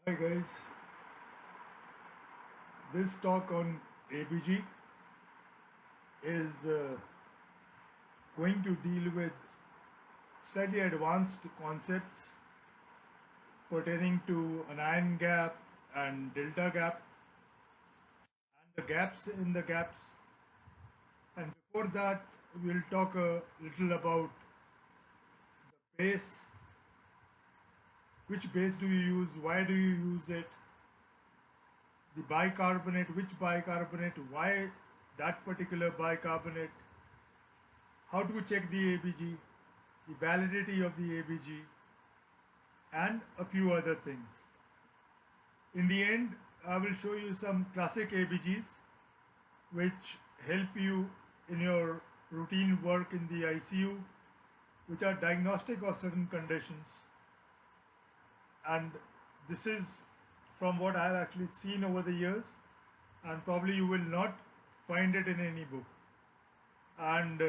Hi guys, this talk on ABG is going to deal with slightly advanced concepts pertaining to an ion gap and delta gap and the gaps in the gaps. And before that, we'll talk a little about the base. Which base do you use? Why do you use it? The bicarbonate, which bicarbonate? Why that particular bicarbonate? How to check the ABG, the validity of the ABG, and a few other things. In the end, I will show you some classic ABGs which help you in your routine work in the ICU, which are diagnostic of certain conditions. And this is from what I have actually seen over the years, and probably you will not find it in any book. And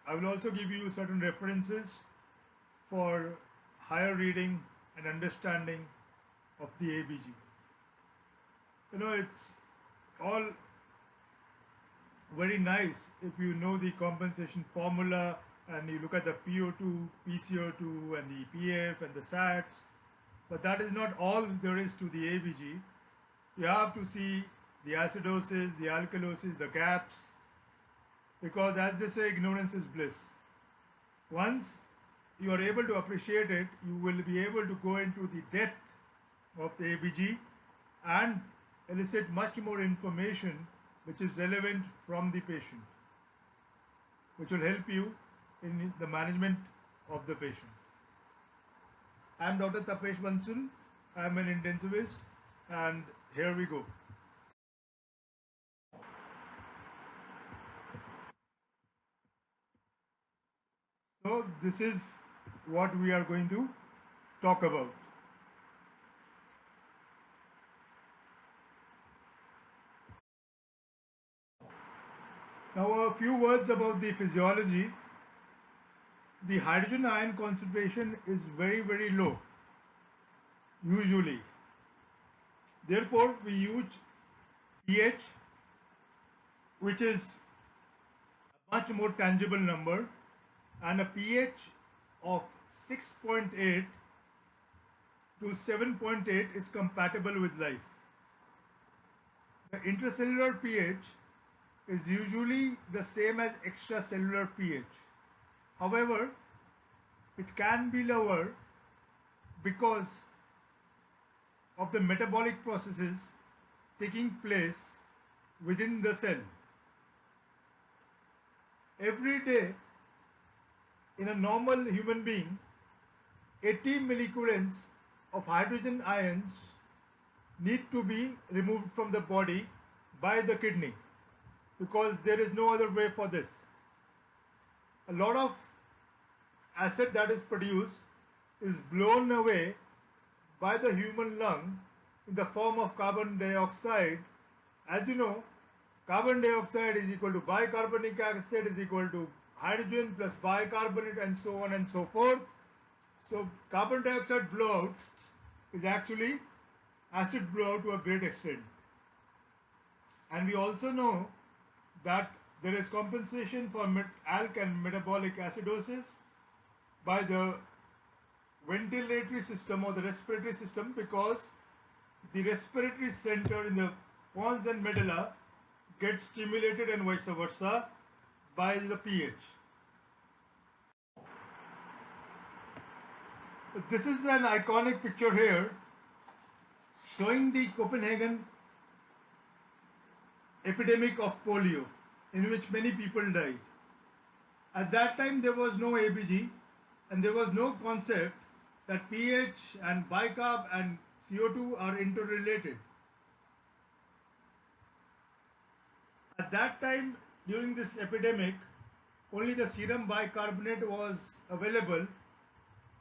I will also give you certain references for higher reading and understanding of the ABG. It's all very nice if you know the compensation formula and you look at the PO2, PCO2 and the PF and the SATs, but that is not all there is to the ABG. You have to see the acidosis, the alkalosis, the gaps, because as they say, ignorance is bliss. Once you are able to appreciate it, you will be able to go into the depth of the ABG and elicit much more information which is relevant from the patient, which will help you in the management of the patient. I am Dr. Tapesh Bansal. I am an intensivist, and here we go. So this is what we are going to talk about. Now a few words about the physiology. The hydrogen ion concentration is very low usually. Therefore we use pH, which is a much more tangible number, and a pH of 6.8 to 7.8 is compatible with life. The intracellular pH is usually the same as extracellular pH. However, it can be lower because of the metabolic processes taking place within the cell. Every day, in a normal human being, 80 milliequivalents of hydrogen ions need to be removed from the body by the kidney, because there is no other way for this. A lot of acid that is produced is blown away by the human lung in the form of carbon dioxide. As you know, carbon dioxide is equal to bicarbonic acid is equal to hydrogen plus bicarbonate and so on and so forth. So carbon dioxide blowout is actually acid blowout to a great extent. And we also know that there is compensation for alk and metabolic acidosis by the ventilatory system or the respiratory system, because the respiratory center in the pons and medulla gets stimulated and vice versa by the pH. This is an iconic picture here showing the Copenhagen epidemic of polio, in which many people died. At that time there was no ABG and there was no concept that pH and bicarb and CO2 are interrelated. At that time, during this epidemic, only the serum bicarbonate was available,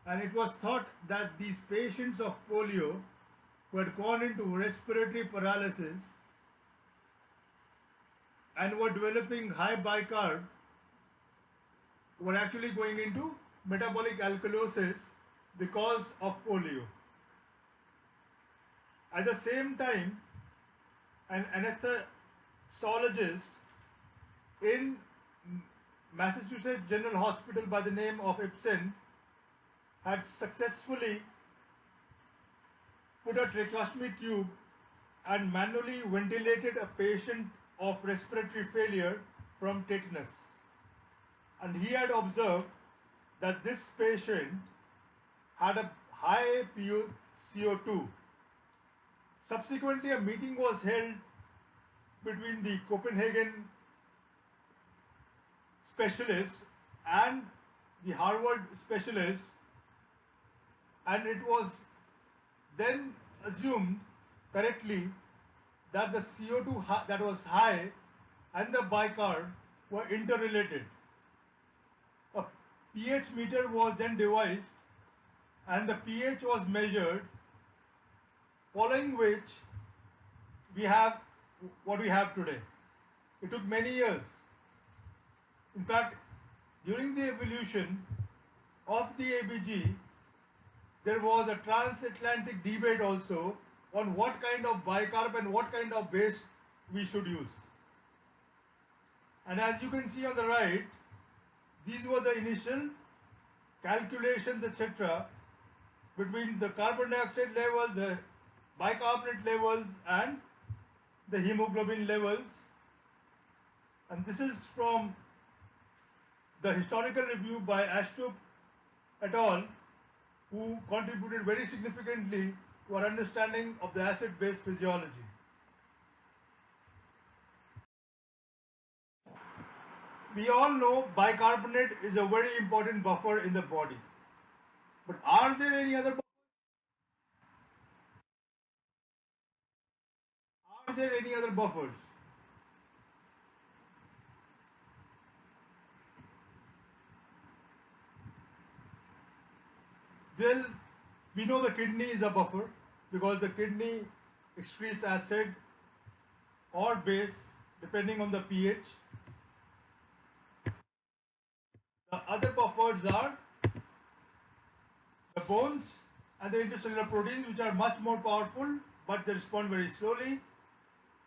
and it was thought that these patients of polio who had gone into respiratory paralysis and were developing high bicarb were actually going into metabolic alkalosis because of polio. At the same time, an anesthesiologist in Massachusetts General Hospital by the name of Ibsen had successfully put a tracheostomy tube and manually ventilated a patient of respiratory failure from tetanus. And he had observed that this patient had a high PuCO2. Subsequently, a meeting was held between the Copenhagen specialist and the Harvard specialist, and it was then assumed correctly that the CO2 that was high and the bicarb were interrelated. A pH meter was then devised and the pH was measured, following which we have what we have today. It took many years. In fact, during the evolution of the ABG, there was a transatlantic debate also on what kind of bicarb and what kind of base we should use. And as you can see on the right, these were the initial calculations, etc., between the carbon dioxide levels, the bicarbonate levels, and the hemoglobin levels. And this is from the historical review by Ashtup et al., who contributed very significantly to our understanding of the acid-base physiology. We all know bicarbonate is a very important buffer in the body. But are there any other buffers? Are there any other buffers? Well, we know the kidney is a buffer because the kidney excretes acid or base depending on the pH. The other buffers are the bones and the intercellular proteins, which are much more powerful, but they respond very slowly.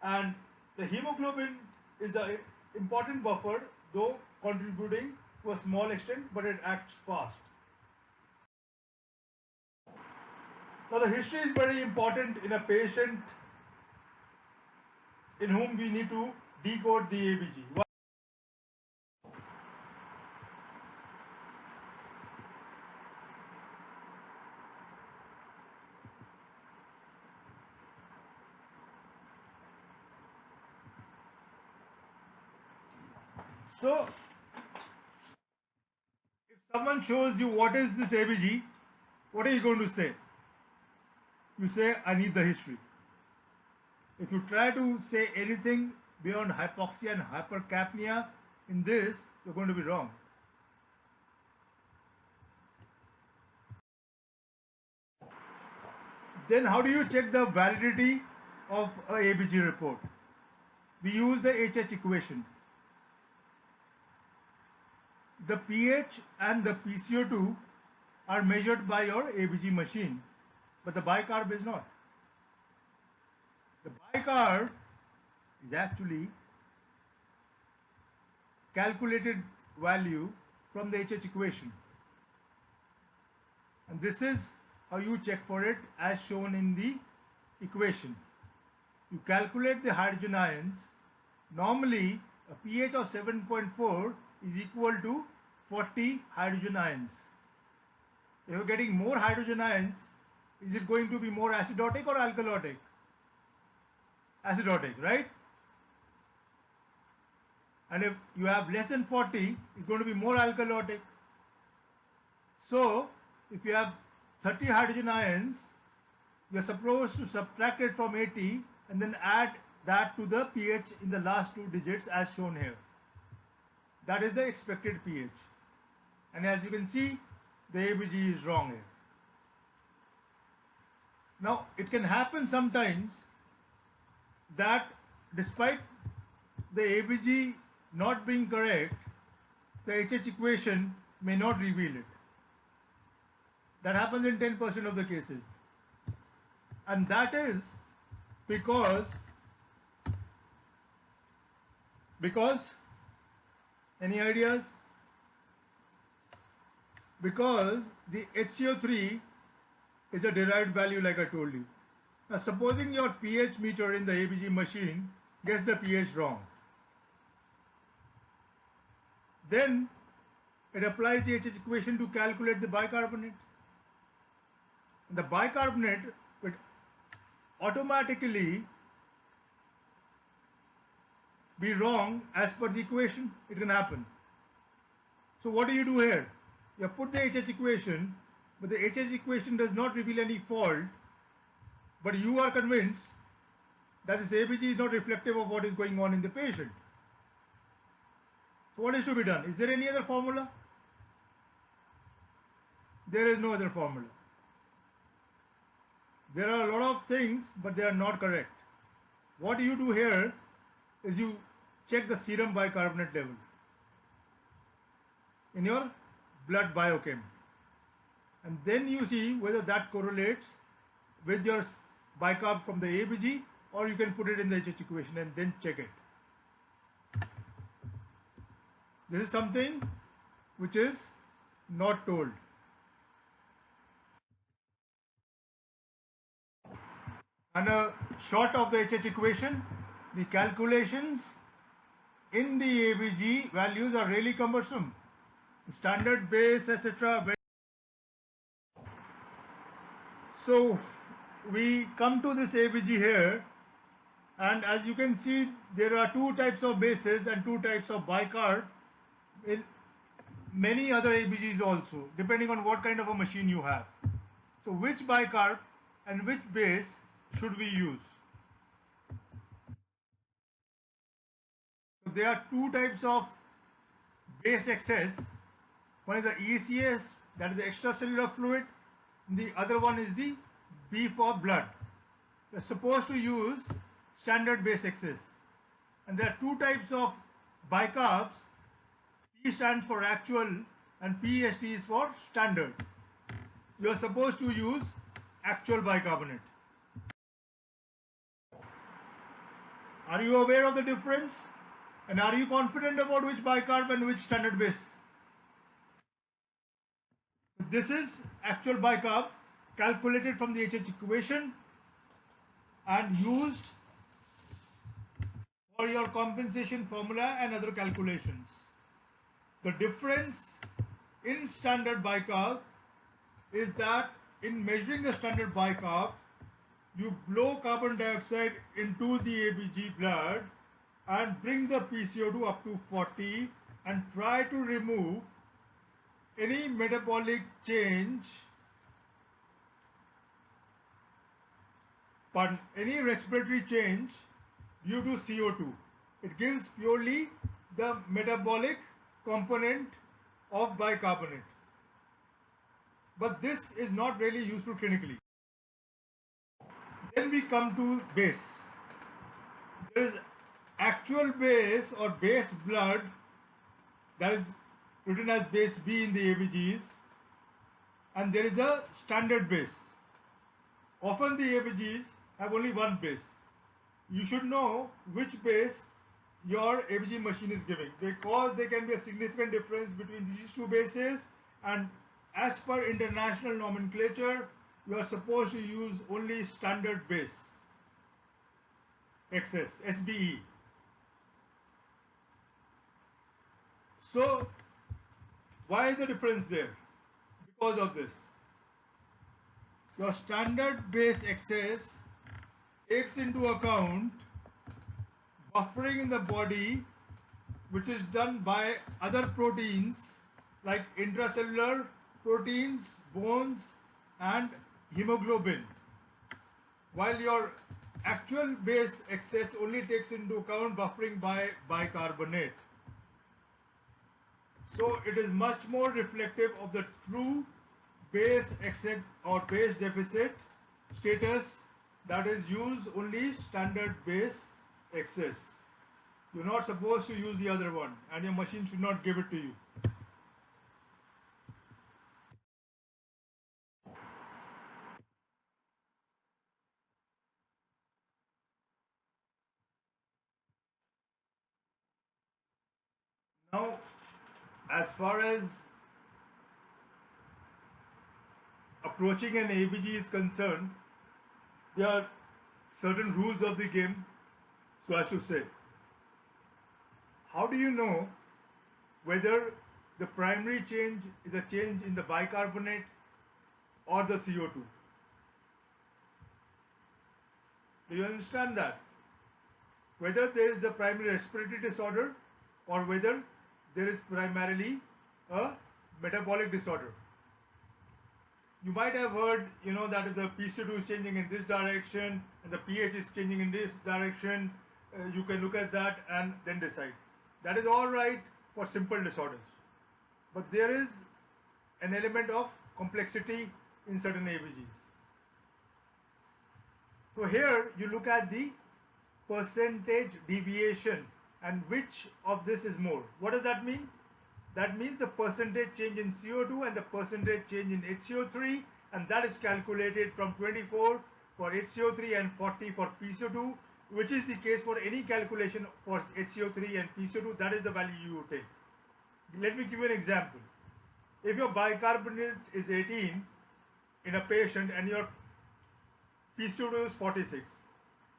And the hemoglobin is an important buffer, though contributing to a small extent, but it acts fast. Now, the history is very important in a patient in whom we need to decode the ABG. So, if someone shows you what is this ABG, what are you going to say? You say, I need the history. If you try to say anything beyond hypoxia and hypercapnia in this, you're going to be wrong. Then how do you check the validity of a ABG report? We use the HH equation. The pH and the PCO2 are measured by your ABG machine, but the bicarb is not. The bicarb is actually calculated value from the HH equation. And this is how you check for it as shown in the equation. You calculate the hydrogen ions. Normally, a pH of 7.4 is equal to 40 hydrogen ions. If you're getting more hydrogen ions, is it going to be more acidotic or alkalotic? Acidotic, right? And if you have less than 40, it's going to be more alkalotic. So, if you have 30 hydrogen ions, you're supposed to subtract it from 80 and then add that to the pH in the last two digits as shown here. That is the expected pH. And as you can see, the ABG is wrong here. Now, it can happen sometimes that despite the ABG not being correct, the HH equation may not reveal it. That happens in 10% of the cases. And that is because any ideas? Because the HCO3 is a derived value, like I told you. Now supposing your pH meter in the ABG machine gets the pH wrong, then it applies the HH equation to calculate the bicarbonate. The bicarbonate would automatically be wrong as per the equation. It can happen. So what do you do here? You put the HH equation, but the HH equation does not reveal any fault, but you are convinced that this ABG is not reflective of what is going on in the patient. So what is to be done? Is there any other formula? There is no other formula. There are a lot of things, but they are not correct. What you do here is you check the serum bicarbonate level in your blood biochem, and then you see whether that correlates with your bicarb from the ABG, or you can put it in the HH equation and then check it. This is something which is not told. And a short of the HH equation, the calculations in the ABG values are really cumbersome. Standard base, etc. So we come to this ABG here, and as you can see, there are two types of bases and two types of bicarb in many other ABGs also, depending on what kind of a machine you have. So which bicarb and which base should we use? So there are two types of base excess. One is the ECS, that is the extracellular fluid. The other one is the B for blood. We're supposed to use standard base excess. And there are two types of bicarbs. P stands for actual and PST is for standard. You are supposed to use actual bicarbonate. Are you aware of the difference? And are you confident about which bicarb and which standard base? This is actual bicarb calculated from the HH equation and used for your compensation formula and other calculations. The difference in standard bicarb is that in measuring the standard bicarb, you blow carbon dioxide into the ABG blood and bring the PCO2 up to 40 and try to remove any metabolic change, but any respiratory change due to CO2. It gives purely the metabolic component of bicarbonate. But this is not really useful clinically. Then we come to base. There is actual base or base blood, that is written as base B in the ABGs, and there is a standard base. Often the ABGs have only one base. You should know which base your ABG machine is giving, because there can be a significant difference between these two bases, and as per international nomenclature, you are supposed to use only standard base excess, SBE. So why is the difference there? Because of this. Your standard base excess takes into account buffering in the body, which is done by other proteins like intracellular proteins, bones and hemoglobin, while your actual base excess only takes into account buffering by bicarbonate. So it is much more reflective of the true base excess or base deficit status, that is use only standard base excess. You're not supposed to use the other one, and your machine should not give it to you. Now, as far as approaching an ABG is concerned, there are certain rules of the game, so as to say. How do you know whether the primary change is a change in the bicarbonate or the CO2? Do you understand that? Whether there is a primary respiratory disorder or whether there is primarily a metabolic disorder. You might have heard, that if the PCO2 is changing in this direction and the pH is changing in this direction, you can look at that and then decide. That is all right for simple disorders. But there is an element of complexity in certain ABGs. So here you look at the percentage deviation and which of this is more. What does that mean? That means the percentage change in CO2 and the percentage change in HCO3, and that is calculated from 24 for HCO3 and 40 for PCO2, which is the case for any calculation for HCO3 and PCO2. That is the value you take. Let me give you an example. If your bicarbonate is 18 in a patient and your PCO2 is 46,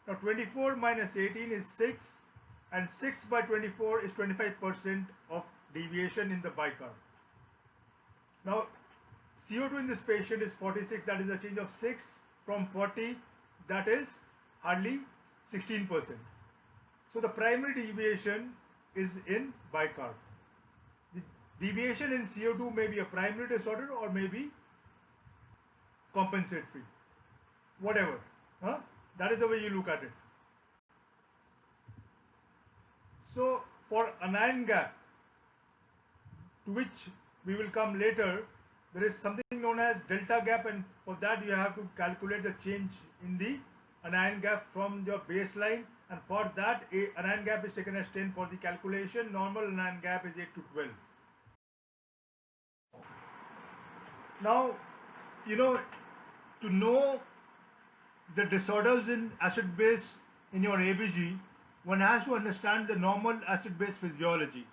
now 24 minus 18 is 6, and 6 by 24 is 25% of deviation in the bicarb. Now CO2 in this patient is 46, that is a change of 6 from 40, that is hardly 16%. So the primary deviation is in bicarb. The deviation in CO2 may be a primary disorder or may be compensatory, whatever. That is the way you look at it. So for anion gap, to which we will come later, there is something known as delta gap, and for that you have to calculate the change in the anion gap from your baseline, and for that anion gap is taken as 10 for the calculation. Normal anion gap is 8 to 12. Now, to know the disorders in acid base in your ABG, one has to understand the normal acid base physiology.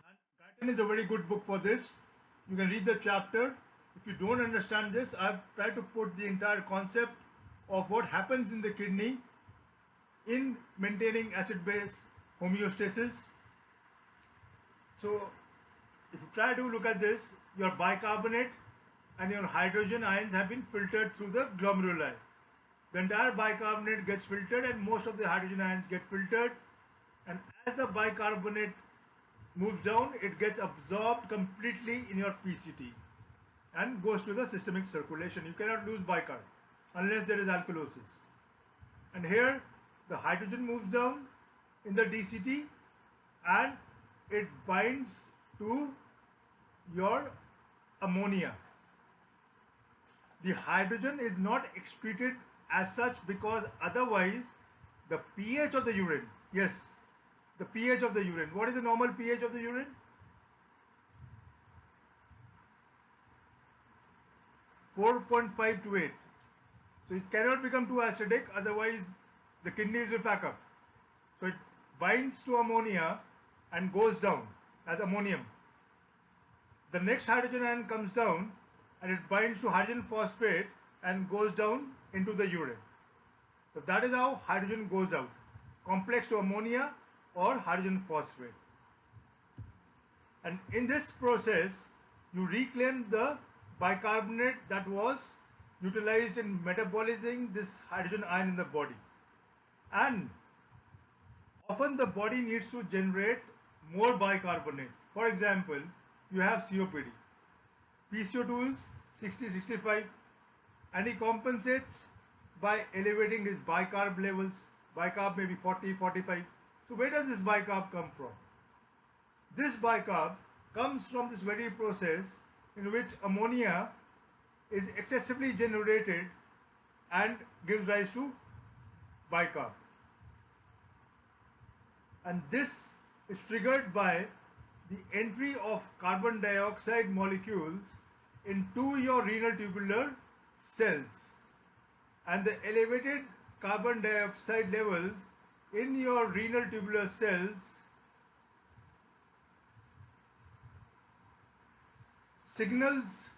And Guyton is a very good book for this. You can read the chapter. If you don't understand this, I've tried to put the entire concept of what happens in the kidney in maintaining acid base homeostasis. So if you try to look at this, your bicarbonate and your hydrogen ions have been filtered through the glomeruli. The entire bicarbonate gets filtered and most of the hydrogen ions get filtered, and as the bicarbonate moves down, it gets absorbed completely in your PCT and goes to the systemic circulation. You cannot lose bicarb unless there is alkalosis. And here the hydrogen moves down in the DCT and it binds to your ammonia. The hydrogen is not excreted as such because otherwise the pH of the urine, yes, the pH of the urine, what is the normal pH of the urine? 4.5 to 8. So it cannot become too acidic, otherwise the kidneys will pack up. So it binds to ammonia and goes down as ammonium. The next hydrogen ion comes down and it binds to hydrogen phosphate and goes down into the urine. So that is how hydrogen goes out, complex to ammonia or hydrogen phosphate. And in this process, you reclaim the bicarbonate that was utilized in metabolizing this hydrogen ion in the body. And often the body needs to generate more bicarbonate. For example, you have COPD. PCO2 is 60-65 and he compensates by elevating his bicarb levels. Bicarb may be 40-45. So where does this bicarb come from? This bicarb comes from this very process in which ammonia is excessively generated and gives rise to bicarb. And this is triggered by the entry of carbon dioxide molecules into your renal tubular cells, and the elevated carbon dioxide levels in your renal tubular cells signals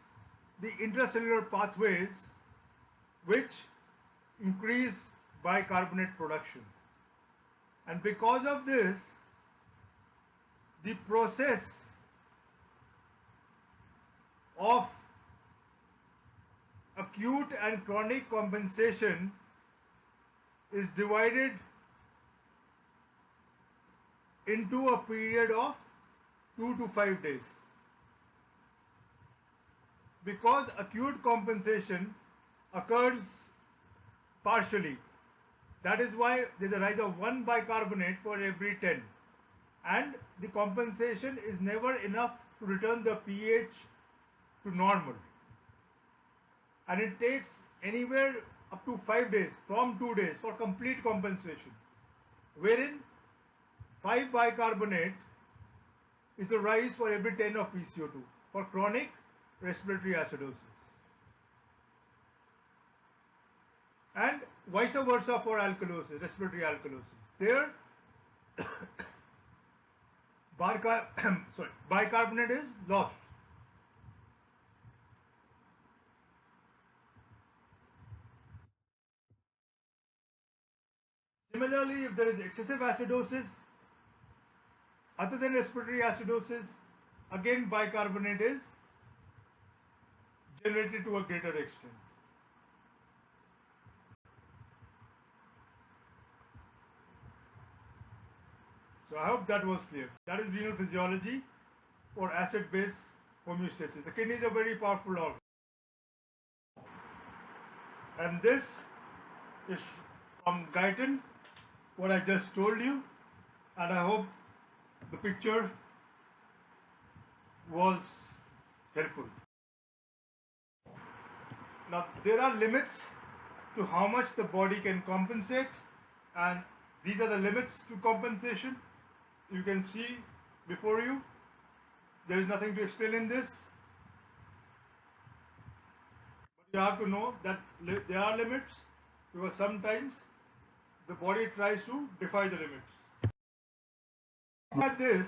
the intracellular pathways which increase bicarbonate production. And because of this, the process of acute and chronic compensation is divided into a period of 2 to 5 days. Because acute compensation occurs partially, that is why there is a rise of 1 bicarbonate for every 10, and the compensation is never enough to return the pH to normal, and it takes anywhere up to 5 days, from 2 days, for complete compensation, wherein 5 bicarbonate is the rise for every 10 of PCO2 for chronic respiratory acidosis, and vice versa for alkalosis, respiratory alkalosis. There bicarbonate is lost. Similarly, if there is excessive acidosis other than respiratory acidosis, again bicarbonate is generated to a greater extent. So I hope that was clear. That is renal physiology for acid-base homeostasis. The kidney is a very powerful organ. And this is from Guyton, what I just told you, and I hope the picture was helpful. Now there are limits to how much the body can compensate, and these are the limits to compensation. You can see before you, there is nothing to explain in this, but you have to know that there are limits, because sometimes the body tries to defy the limits. Like this,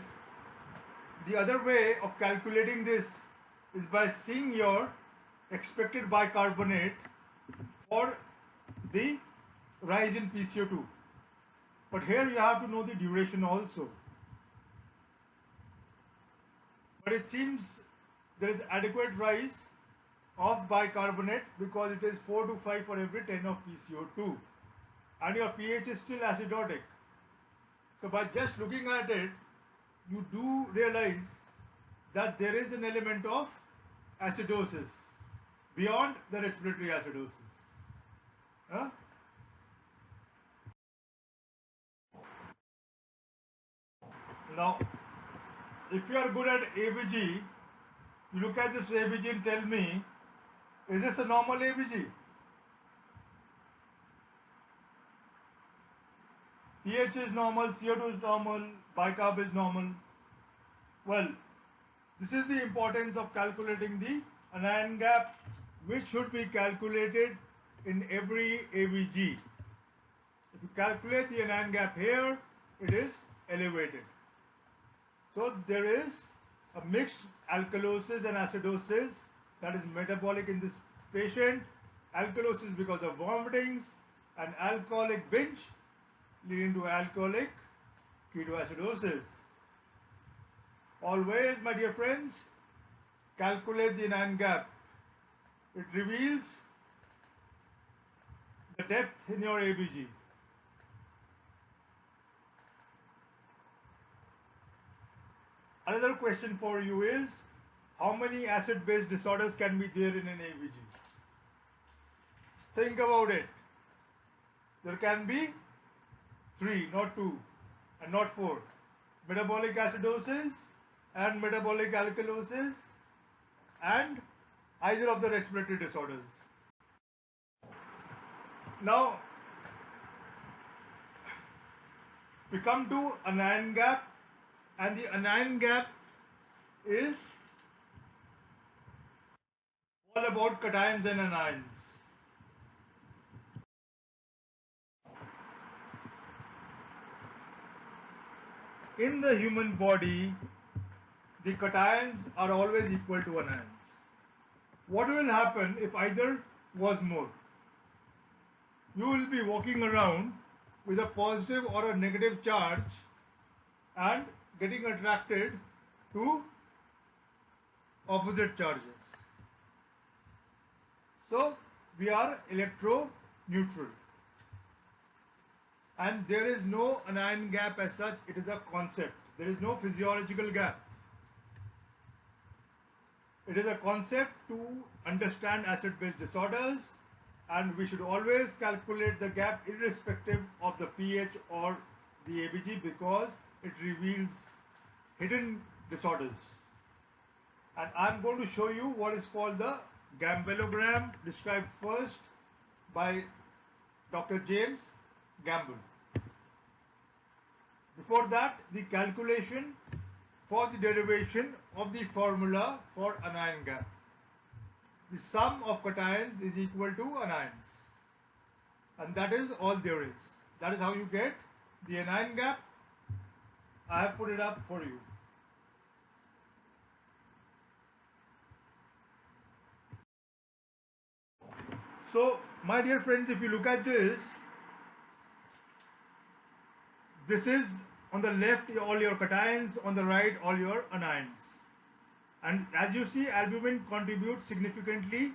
the other way of calculating this is by seeing your expected bicarbonate for the rise in PCO2. But here you have to know the duration also. But it seems there is adequate rise of bicarbonate because it is 4 to 5 for every 10 of PCO2, and your pH is still acidotic. So by just looking at it, you do realize that there is an element of acidosis beyond the respiratory acidosis. Huh? Now, if you are good at ABG, you look at this ABG and tell me, is this a normal ABG? pH is normal, CO2 is normal, bicarb is normal. Well, this is the importance of calculating the anion gap, which should be calculated in every ABG. If you calculate the anion gap here, it is elevated. So there is a mixed alkalosis and acidosis that is metabolic in this patient. Alkalosis because of vomitings, and alcoholic binge leading to alcoholic ketoacidosis. Always, my dear friends, calculate the anion gap. It reveals the depth in your ABG. Another question for you is, how many acid-base disorders can be there in an ABG? Think about it. There can be 3, not 2, and not 4. Metabolic acidosis and metabolic alkalosis, and either of the respiratory disorders. Now, we come to anion gap, and the anion gap is all about cations and anions. In the human body, the cations are always equal to anions. what will happen if either was more? You will be walking around with a positive or a negative charge and getting attracted to opposite charges. So we are electroneutral, and there is no anion gap as such. It is a concept. There is no physiological gap. It is a concept to understand acid-base disorders, and we should always calculate the gap irrespective of the pH or the ABG, because it reveals hidden disorders. And I'm going to show you what is called the Gambelogram, described first by Dr. James Gamble. Before that, the calculation for the derivation of the formula for anion gap. The sum of cations is equal to anions, and that is all there is. That is how you get the anion gap. I have put it up for you. So, my dear friends, if you look at this is on the left all your cations, on the right all your anions. And as you see, albumin contributes significantly,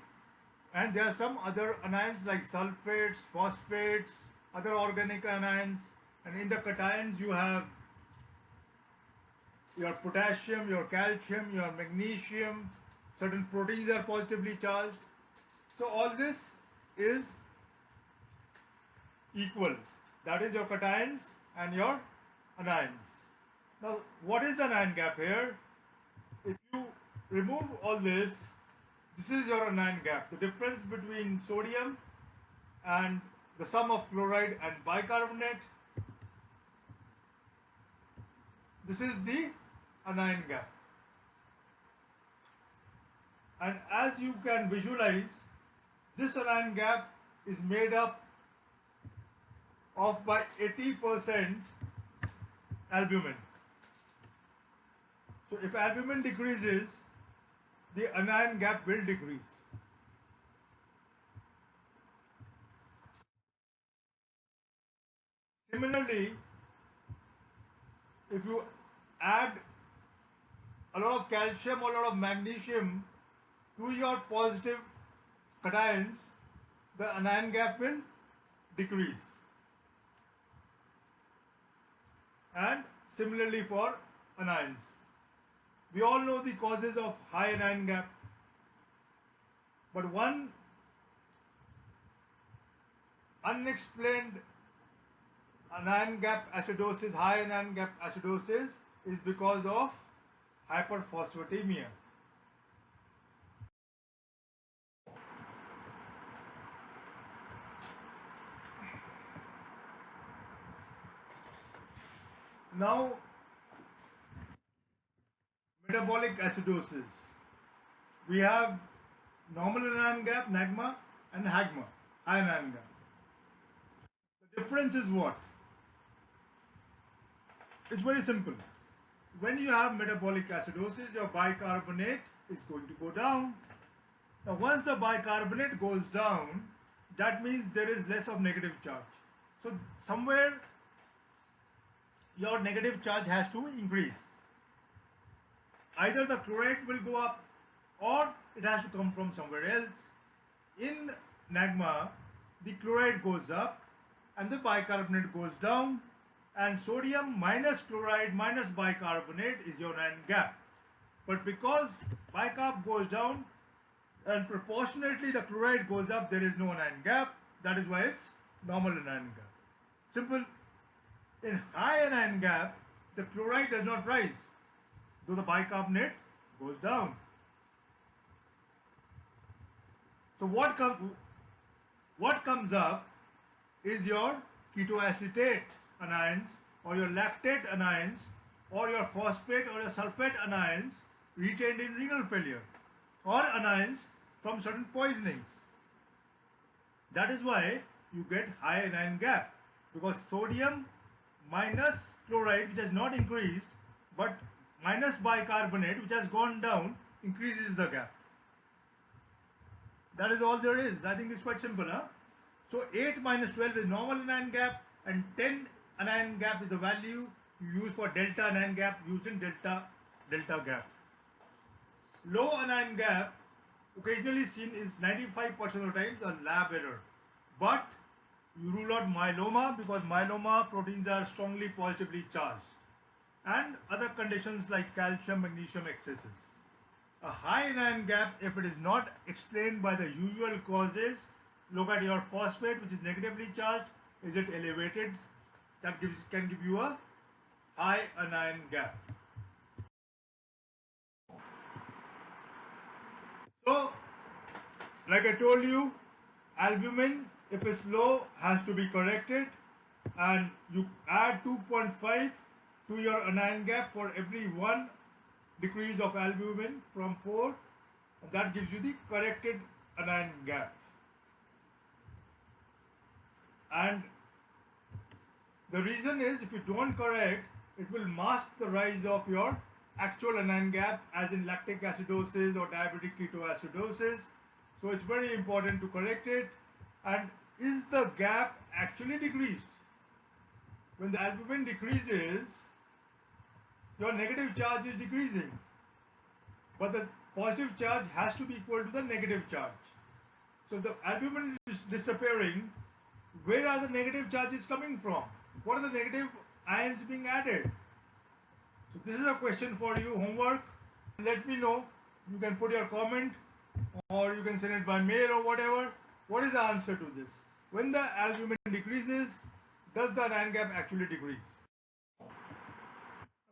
and there are some other anions like sulfates, phosphates, other organic anions, and in the cations you have your potassium, your calcium, your magnesium, certain proteins are positively charged. So all this is equal. That is your cations and your anions. Now, what is the anion gap here? If you remove all this is your anion gap. The difference between sodium and the sum of chloride and bicarbonate. This is the anion gap. And as you can visualize, this anion gap is made up of by 80% albumin. So if albumin decreases, the anion gap will decrease. Similarly, if you add a lot of calcium or a lot of magnesium to your positive cations, the anion gap will decrease. And similarly for anions. We all know the causes of high anion gap, but one unexplained anion gap acidosis, high anion gap acidosis, is because of hyperphosphatemia. Now, metabolic acidosis. We have normal anion gap, NAGMA, and HAGMA, high anion gap. The difference is what? It's very simple. When you have metabolic acidosis, your bicarbonate is going to go down. Now, once the bicarbonate goes down, that means there is less of negative charge. So, somewhere your negative charge has to increase. Either the chloride will go up or it has to come from somewhere else. In NAGMA, the chloride goes up and the bicarbonate goes down, and sodium minus chloride minus bicarbonate is your anion gap. But because bicarb goes down and proportionately the chloride goes up, there is no anion gap. That is why it's normal anion gap. Simple. In high anion gap, the chloride does not rise, though the bicarbonate goes down. So what comes up is your ketoacetate anions or your lactate anions or your phosphate or your sulfate anions retained in renal failure, or anions from certain poisonings. That is why you get high anion gap, because sodium minus chloride, which has not increased, but minus bicarbonate, which has gone down, increases the gap. That is all there is. I think it's quite simple, huh? So 8 minus 12 is normal anion gap, and 10 anion gap is the value you use for delta anion gap used in delta gap. Low anion gap, occasionally seen, is 95% of the times a lab error, but you rule out myeloma because myeloma proteins are strongly positively charged, and other conditions like calcium magnesium excesses. A high anion gap, if it is not explained by the usual causes, look at your phosphate which is negatively charged. Is it elevated? That can give you a high anion gap. So, like I told you, albumin, if it's low, has to be corrected, and you add 2.5 to your anion gap for every 1 decrease of albumin from 4, and that gives you the corrected anion gap. And the reason is, if you don't correct, it will mask the rise of your actual anion gap, as in lactic acidosis or diabetic ketoacidosis. So it's very important to correct it. And is the gap actually decreased? When the albumin decreases, your negative charge is decreasing, but the positive charge has to be equal to the negative charge. So if the albumin is disappearing, where are the negative charges coming from? What are the negative ions being added? So this is a question for you, homework. Let me know. You can put your comment, or you can send it by mail or whatever. What is the answer to this? When the albumin decreases, does the anion gap actually decrease?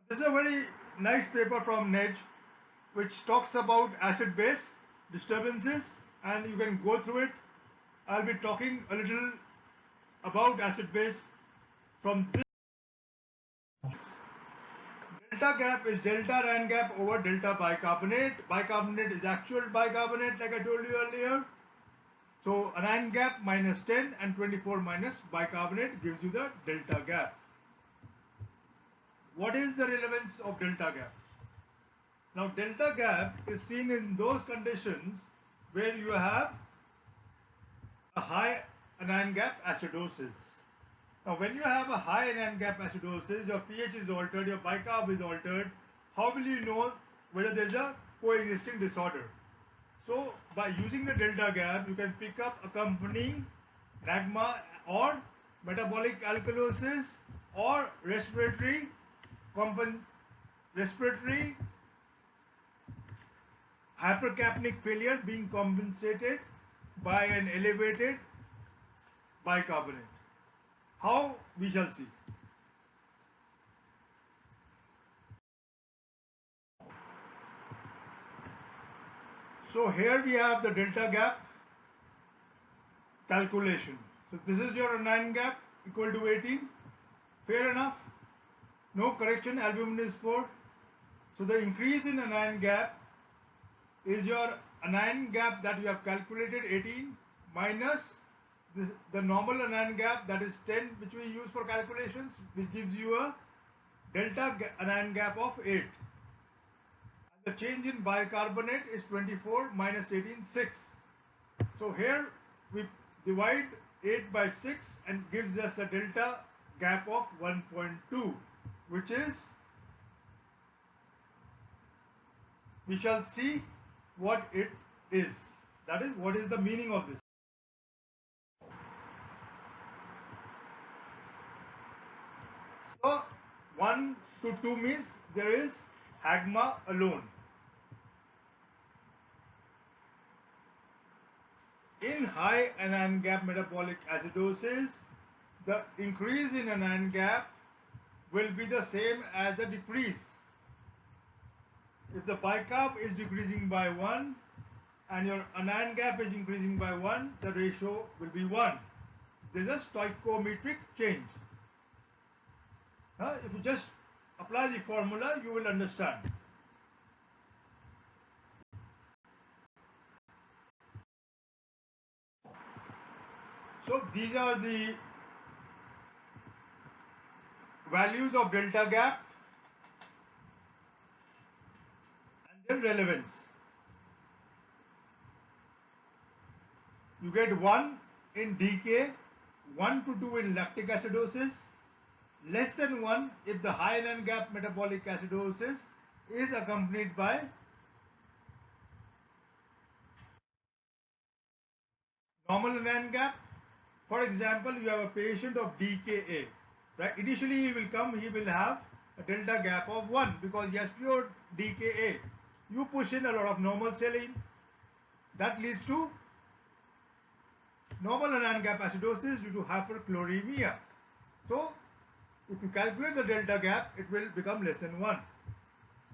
This is a very nice paper from NEJ which talks about acid-base disturbances, and you can go through it. I'll be talking a little about acid-base from this. Delta gap is delta anion gap over delta bicarbonate. Bicarbonate is actual bicarbonate, like I told you earlier. So anion gap minus 10 and 24 minus bicarbonate gives you the delta gap. What is the relevance of delta gap? Now delta gap is seen in those conditions where you have a high anion gap acidosis. Now when you have a high anion gap acidosis, your pH is altered, your bicarb is altered. How will you know whether there is a coexisting disorder? So by using the delta gap, you can pick up accompanying NAGMA or metabolic alkalosis or respiratory hypercapnic failure being compensated by an elevated bicarbonate. How? We shall see. So here we have the delta gap calculation. So this is your anion gap equal to 18. Fair enough. No correction, albumin is 4. So the increase in anion gap is your anion gap that you have calculated 18 minus the normal anion gap, that is 10, which we use for calculations, which gives you a delta anion gap of 8. And the change in bicarbonate is 24 minus 18, 6. So here we divide 8 by 6 and gives us a delta gap of 1.2, which is, we shall see what it is. That is, what is the meaning of this? So 1 to 2 means there is HAGMA alone. In high anion gap metabolic acidosis, the increase in anion gap will be the same as the decrease. If the bicarb is decreasing by 1 and your anion gap is increasing by 1, the ratio will be 1. There is a stoichiometric change. If you just apply the formula, you will understand. So these are the values of delta gap and their relevance. You get 1 in DK, 1 to 2 in lactic acidosis, less than 1 if the high anion gap metabolic acidosis is accompanied by normal anion gap. For example, you have a patient of DKA, right? Initially he will come, he will have a delta gap of 1 because he has pure DKA. You push in a lot of normal saline, that leads to normal anion gap acidosis due to hyperchloremia. So, if you calculate the delta gap, it will become less than 1.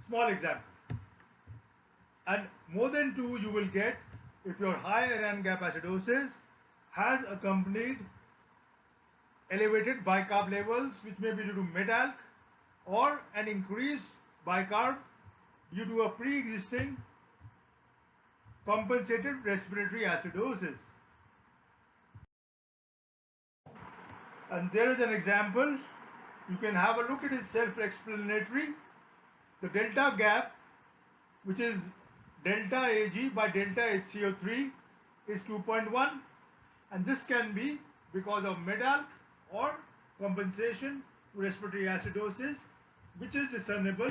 Small example. And more than 2 you will get if your high anion gap acidosis has accompanied elevated bicarb levels, which may be due to metalk or an increased bicarb due to a pre-existing compensated respiratory acidosis. And there is an example. You can have a look. It is self-explanatory. The delta gap, which is delta Ag by delta HCO3, is 2.1, and this can be because of metalk or compensation to respiratory acidosis, which is discernible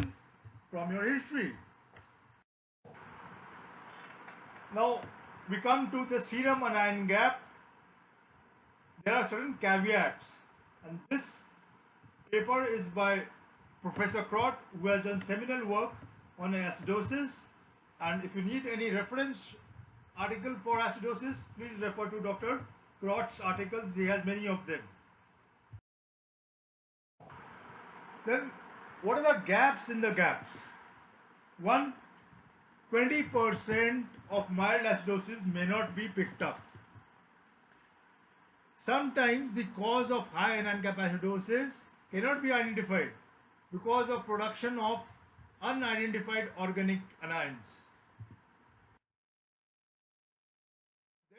from your history. Now we come to the serum anion gap. There are certain caveats, and this paper is by Professor Crott, who has done seminal work on acidosis. And if you need any reference article for acidosis, please refer to Dr. Crott's articles. He has many of them. Then, what are the gaps in the gaps? One, 20% of mild acidosis may not be picked up. Sometimes the cause of high anion gap acidosis cannot be identified because of production of unidentified organic anions.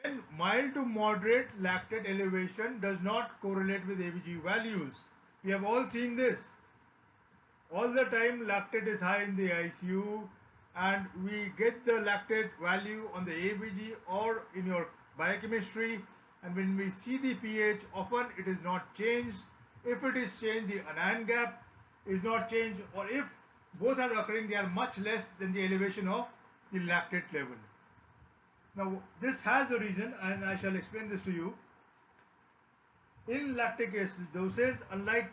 Then mild to moderate lactate elevation does not correlate with ABG values. We have all seen this. All the time lactate is high in the ICU, and we get the lactate value on the ABG or in your biochemistry, and when we see the pH, often it is not changed. If it is changed, the anion gap is not changed, or if both are occurring, they are much less than the elevation of the lactate level. Now this has a reason, and I shall explain this to you. In lactic acidosis, unlike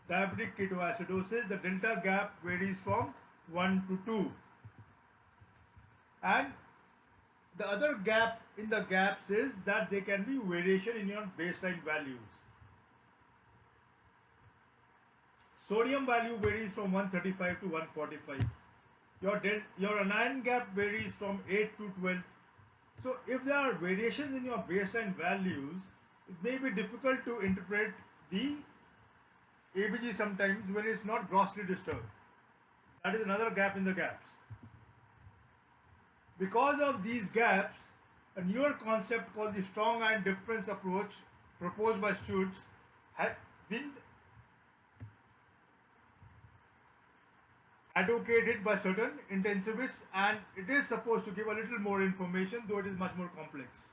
diabetic ketoacidosis, the delta gap varies from 1 to 2. And the other gap in the gaps is that there can be variation in your baseline values. Sodium value varies from 135 to 145. Your anion gap varies from 8 to 12. So if there are variations in your baseline values, it may be difficult to interpret the ABG sometimes when it's not grossly disturbed. That is another gap in the gaps. Because of these gaps, a newer concept called the strong iron difference approach proposed by Schutz has been advocated by certain intensivists, and it is supposed to give a little more information, though it is much more complex.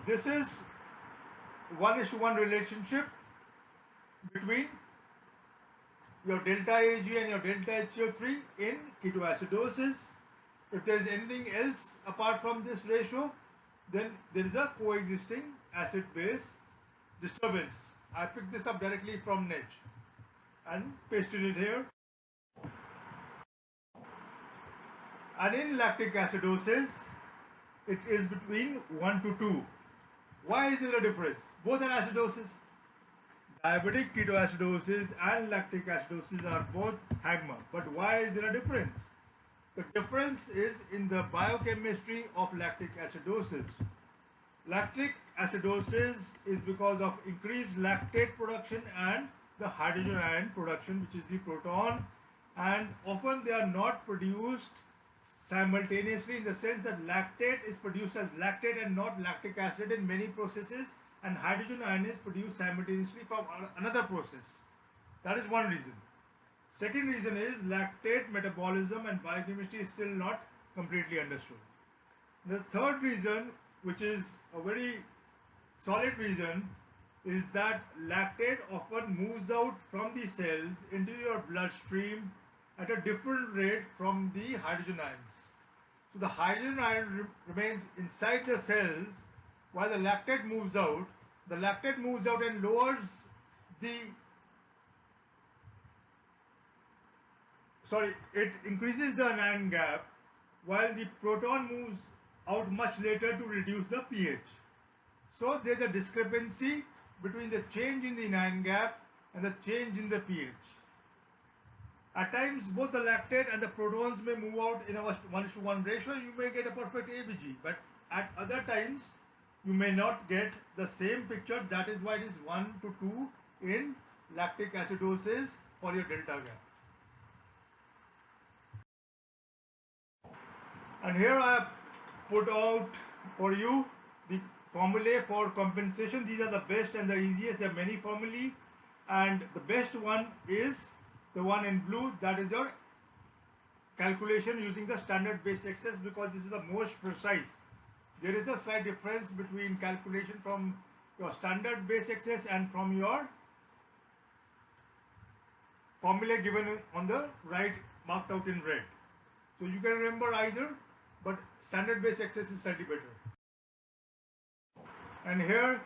This is 1:1 relationship between your delta Ag and your delta HCO3 in ketoacidosis. If there is anything else apart from this ratio, then there is a coexisting acid-base disturbance. I picked this up directly from Nedge and pasted it here. And in lactic acidosis, it is between 1 to 2. Why is there a difference? Both are acidosis. Diabetic ketoacidosis and lactic acidosis are both HAGMA. But why is there a difference? The difference is in the biochemistry of lactic acidosis. Lactic acidosis is because of increased lactate production and the hydrogen ion production, which is the proton, and often they are not produced simultaneously, in the sense that lactate is produced as lactate and not lactic acid in many processes, and hydrogen ion is produced simultaneously from another process. That is one reason. Second reason is lactate metabolism and biochemistry is still not completely understood. The third reason, which is a very solid reason, is that lactate often moves out from the cells into your bloodstream at a different rate from the hydrogen ions. So the hydrogen ion remains inside the cells while the lactate moves out. The lactate moves out and lowers it increases the anion gap while the proton moves out much later to reduce the pH. So there's a discrepancy between the change in the anion gap and the change in the pH. At times both the lactate and the protons may move out in a 1:1 ratio. You may get a perfect ABG, but at other times you may not get the same picture. That is why it is 1:2 in lactic acidosis for your delta gap. And here I have put out for you the formulae for compensation. These are the best and the easiest. There are many formulae, and the best one is the one in blue. That is your calculation using the standard base excess, because this is the most precise. There is a slight difference between calculation from your standard base excess and from your formula given on the right, marked out in red. So you can remember either, but standard base excess is slightly better. And here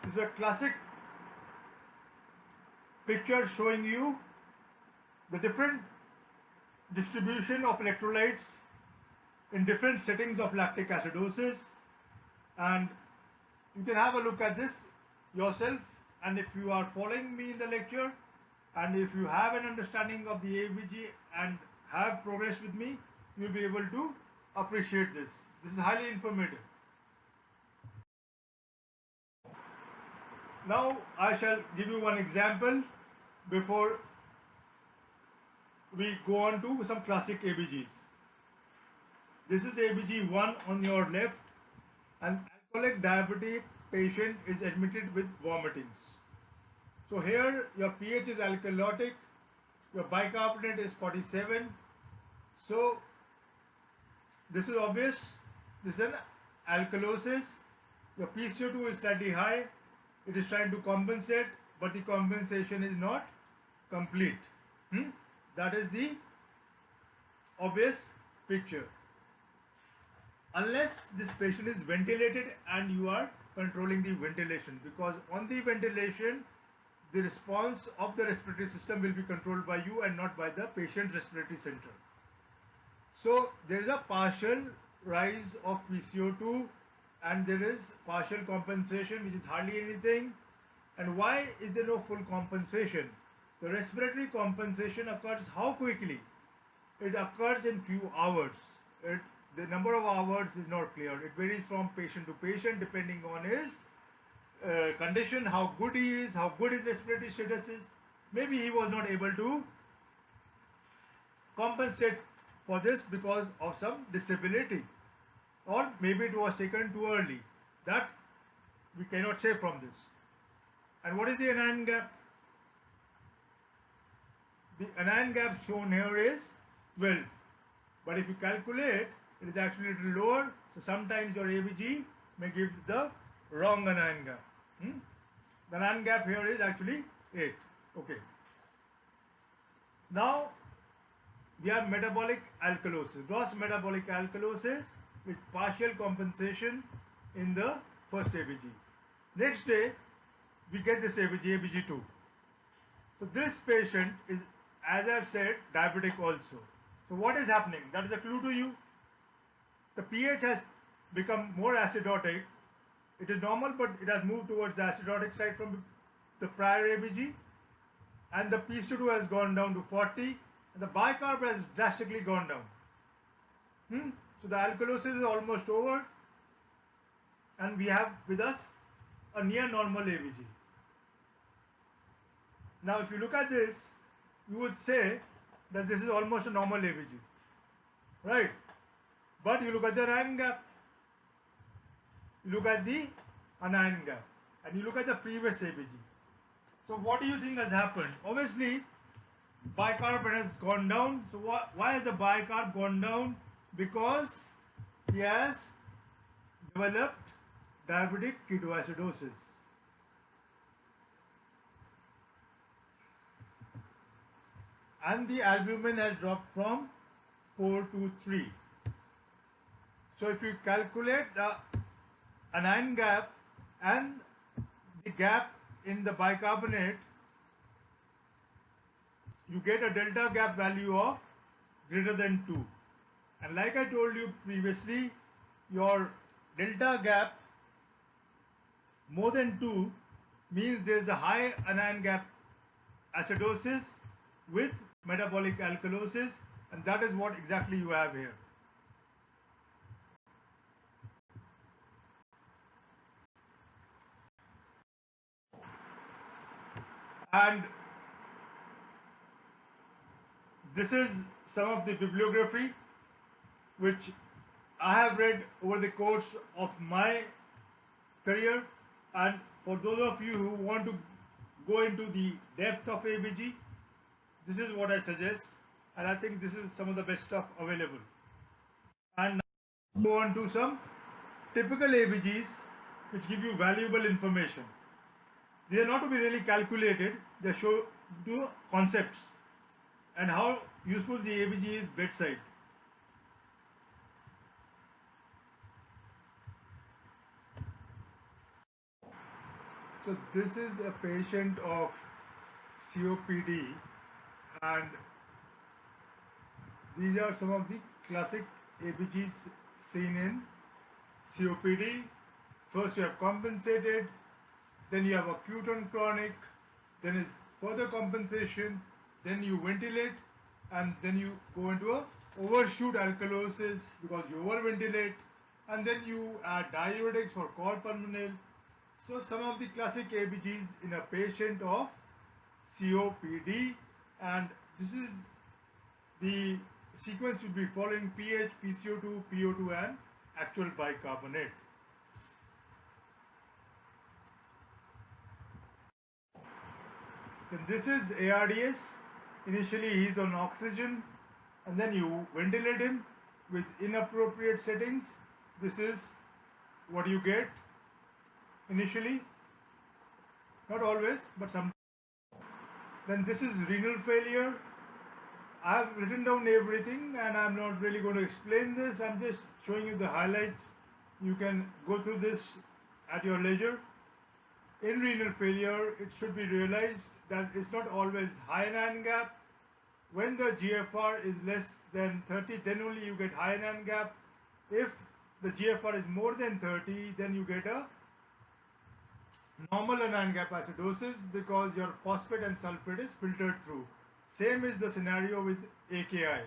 is a classic picture showing you the different distribution of electrolytes in different settings of lactic acidosis, and you can have a look at this yourself. And if you are following me in the lecture, and if you have an understanding of the ABG and have progressed with me, you will be able to appreciate this. This is highly informative. Now I shall give you one example before we go on to some classic ABGs. This is ABG 1 on your left. An alcoholic diabetic patient is admitted with vomitings. So here your pH is alkalotic, your bicarbonate is 47. So this is obvious. This is an alkalosis. Your PCO2 is slightly high. It is trying to compensate, but the compensation is not complete. That is the obvious picture. Unless this patient is ventilated and you are controlling the ventilation, because on the ventilation the response of the respiratory system will be controlled by you and not by the patient's respiratory center. So there is a partial rise of PCO2 and there is partial compensation, which is hardly anything. And why is there no full compensation? The respiratory compensation occurs how quickly? It occurs in few hours. The number of hours is not clear. It varies from patient to patient depending on his condition, how good he is, how good his respiratory status is. Maybe he was not able to compensate for this because of some disability, or maybe it was taken too early. That we cannot say from this. And what is the anion gap? The anion gap shown here is 12, but if you calculate, it is actually a little lower. So sometimes your ABG may give the wrong anion gap. The anion gap here is actually 8. Okay. Now we have metabolic alkalosis, gross metabolic alkalosis with partial compensation in the first ABG. Next day we get this ABG, ABG2. So this patient is, as I have said, diabetic also. So what is happening? That is a clue to you. The pH has become more acidotic. It is normal, but it has moved towards the acidotic side from the prior ABG, and the PCO2 has gone down to 40, and the bicarb has drastically gone down. So the alkalosis is almost over, and we have with us a near normal ABG. Now if you look at this, you would say that this is almost a normal ABG, right? But you look at the anion gap, you look at the anion gap, and you look at the previous ABG. So what do you think has happened? Obviously bicarb has gone down. So why has the bicarb gone down? Because he has developed diabetic ketoacidosis. And the albumin has dropped from 4 to 3. So if you calculate the anion gap and the gap in the bicarbonate, you get a delta gap value of greater than 2. And like I told you previously, your delta gap more than 2 means there is a high anion gap acidosis with metabolic alkalosis, and that is what exactly you have here. And this is some of the bibliography which I have read over the course of my career, and for those of you who want to go into the depth of ABG, this is what I suggest, and I think this is some of the best stuff available. And now go on to some typical ABGs which give you valuable information. They are not to be really calculated, they show you concepts and how useful the ABG is bedside. So this is a patient of COPD, and these are some of the classic ABGs seen in COPD. First you have compensated, then you have acute and chronic, then is further compensation, then you ventilate, and then you go into a overshoot alkalosis because you overventilate, and then you add diuretics for cor pulmonale. So some of the classic ABGs in a patient of COPD, and this is the sequence will be following pH, PCO2, PO2 and actual bicarbonate. Then this is ARDS. Initially he is on oxygen, and then you ventilate him with inappropriate settings. This is what you get initially, not always, but sometimes. Then this is renal failure. I have written down everything and I'm not really going to explain this. I'm just showing you the highlights. You can go through this at your leisure. In renal failure, it should be realized that it's not always high anion gap. When the GFR is less than 30, then only you get high anion gap. If the GFR is more than 30, then you get a normal anion gap acidosis because your phosphate and sulfate is filtered through. Same is the scenario with AKI.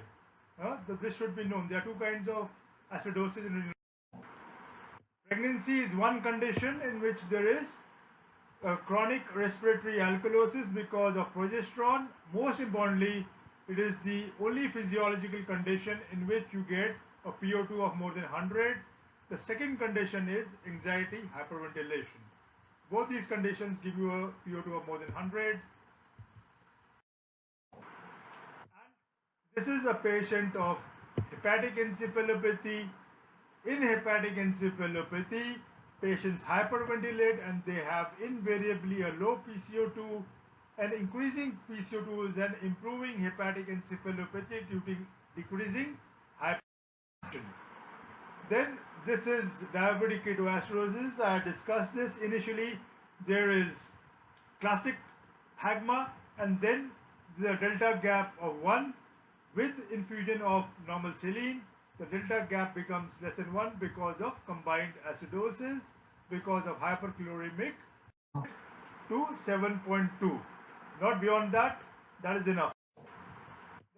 This should be known. There are two kinds of acidosis in renal. Pregnancy is one condition in which there is a chronic respiratory alkalosis because of progesterone. Most importantly, it is the only physiological condition in which you get a PO2 of more than 100. The second condition is anxiety, hyperventilation. Both these conditions give you a PO2 of more than 100. And this is a patient of hepatic encephalopathy. In hepatic encephalopathy, patients hyperventilate and they have invariably a low PCO2, and increasing PCO2 is an improving hepatic encephalopathy due to decreasing hypertension. Then this is diabetic ketoacidosis. I discussed this initially. There is classic HAGMA and then the delta gap of 1 with infusion of normal saline. The delta gap becomes less than 1 because of combined acidosis, because of hyperchloremic to 7.2. Not beyond that, that is enough.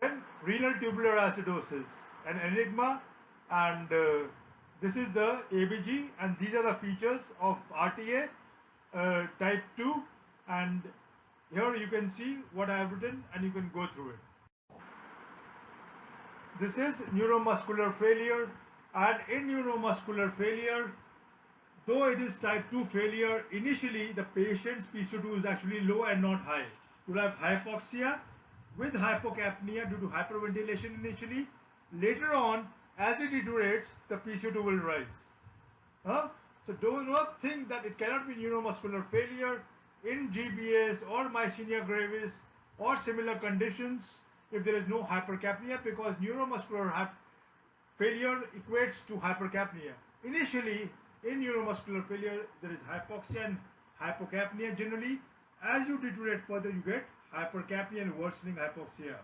Then renal tubular acidosis, an enigma, and this is the ABG, and these are the features of RTA type 2, and here you can see what I have written and you can go through it. This is neuromuscular failure, and in neuromuscular failure, though it is type 2 failure, initially the patient's PCO2 is actually low and not high. You will have hypoxia with hypocapnia due to hyperventilation initially. Later on, as it deteriorates, the PCO2 will rise. Huh? So do not think that it cannot be neuromuscular failure in GBS or myasthenia gravis or similar conditions if there is no hypercapnia, because neuromuscular failure equates to hypercapnia. Initially, in neuromuscular failure, there is hypoxia and hypocapnia generally. As you deteriorate further, you get hypercapnia and worsening hypoxia.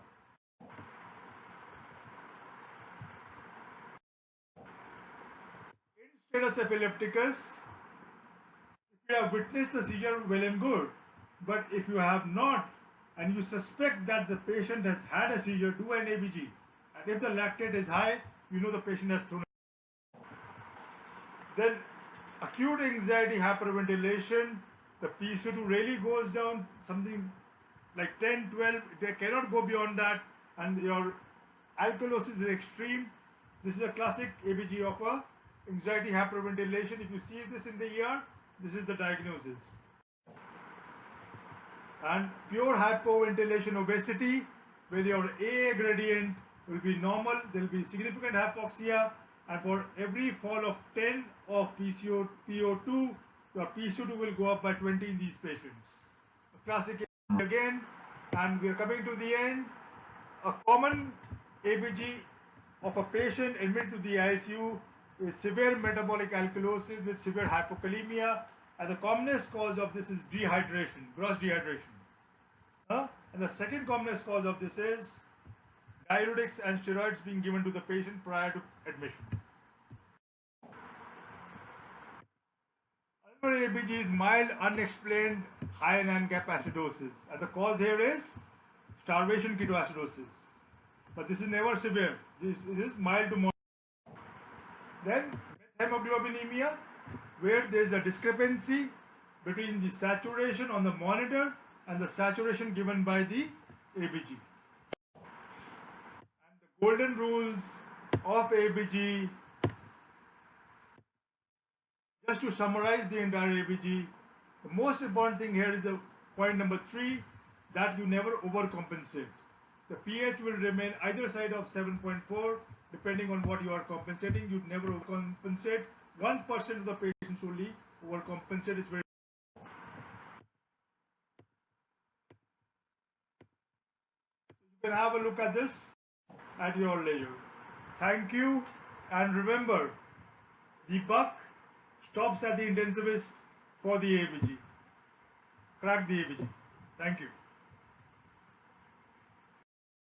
In status epilepticus, if you have witnessed the seizure, well and good. But if you have not and you suspect that the patient has had a seizure, do an ABG. And if the lactate is high, you know the patient has thrown. Then acute anxiety hyperventilation, the PCO2 really goes down something like 10, 12, they cannot go beyond that, and your alkalosis is extreme. This is a classic ABG of a anxiety hyperventilation. If you see this in the ER, this is the diagnosis. And pure hypoventilation obesity, where your AA gradient will be normal, there will be significant hypoxia, and for every fall of 10 of PO2, your PCO2 will go up by 20 in these patients. A classic again, and we are coming to the end. A common ABG of a patient admitted to the ICU is severe metabolic alkalosis with severe hypokalemia, and the commonest cause of this is dehydration, gross dehydration. And the second commonest cause of this is diuretics and steroids being given to the patient prior to admission. Another ABG is mild unexplained high NANCAP acidosis, and the cause here is starvation ketoacidosis. But this is never severe. This is mild to moderate. Then methemoglobinemia, where there is a discrepancy between the saturation on the monitor and the saturation given by the ABG. And the golden rules of ABG, just to summarize the entire ABG, the most important thing here is the point number 3, that you never overcompensate. The pH will remain either side of 7.4 depending on what you are compensating. You never overcompensate. 1% of the patients only overcompensate. It's very. You can have a look at this at your leisure. Thank you, and remember, the buck stops at the intensivist for the ABG. Crack the ABG. Thank you.